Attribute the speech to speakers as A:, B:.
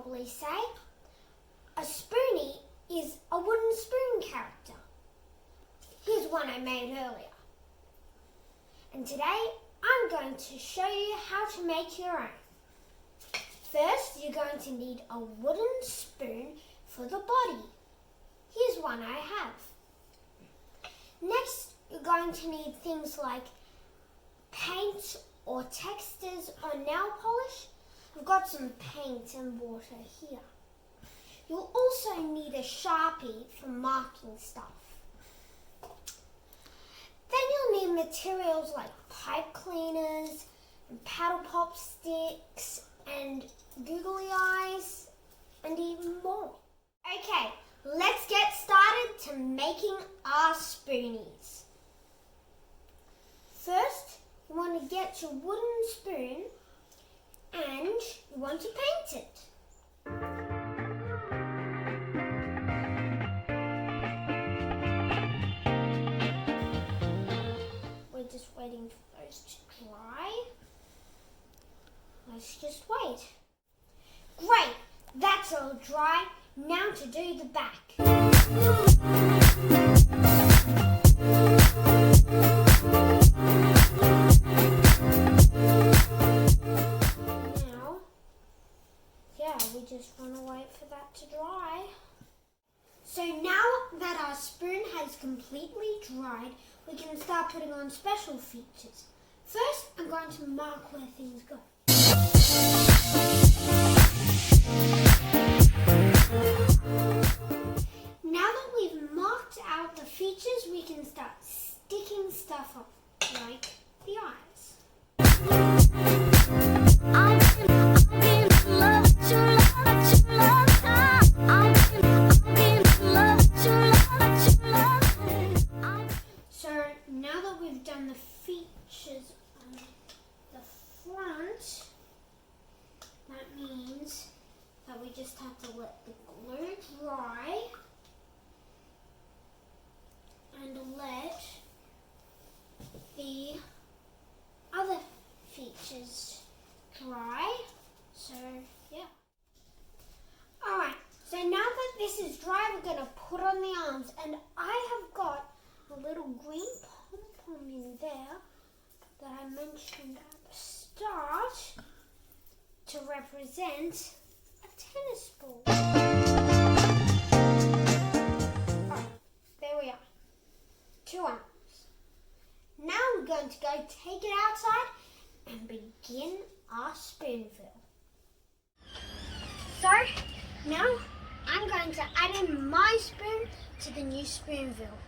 A: probably say, a Spoony is a wooden spoon character. Here's one I made earlier. And today I'm going to show you how to make your own. First, you're going to need a wooden spoon for the body. Here's one I have. Next, you're going to need things like paint or textures on nail polish. I've got some paint and water here. You'll also need a Sharpie for marking stuff. Then you'll need materials like pipe cleaners and paddle pop sticks and googly eyes and even more. Okay, let's get started to making our spoonies. First, you want to get your wooden spoon and you want to paint it. We're just waiting for those to dry. Let's just wait. Great, that's all dry. Now to do the back. We just want to wait for that to dry. So now that our spoon has completely dried, we can start putting on special features. First, I'm going to mark where things go. Now that we've marked out the features, we can start sticking stuff up, like the eyes. So now that we've done the features on the front, that means that we just have to let the glue dry and let the other features dry. So yeah. Alright, so now that this is dry, we're going to put on the arms, and I have got a little green pom-pom in there that I mentioned at the start to represent a tennis ball. Alright, there we are. 2 arms. Now we're going to go take it outside and begin our Spoonville. So, now I'm going to add in my spoon to the new Spoonville.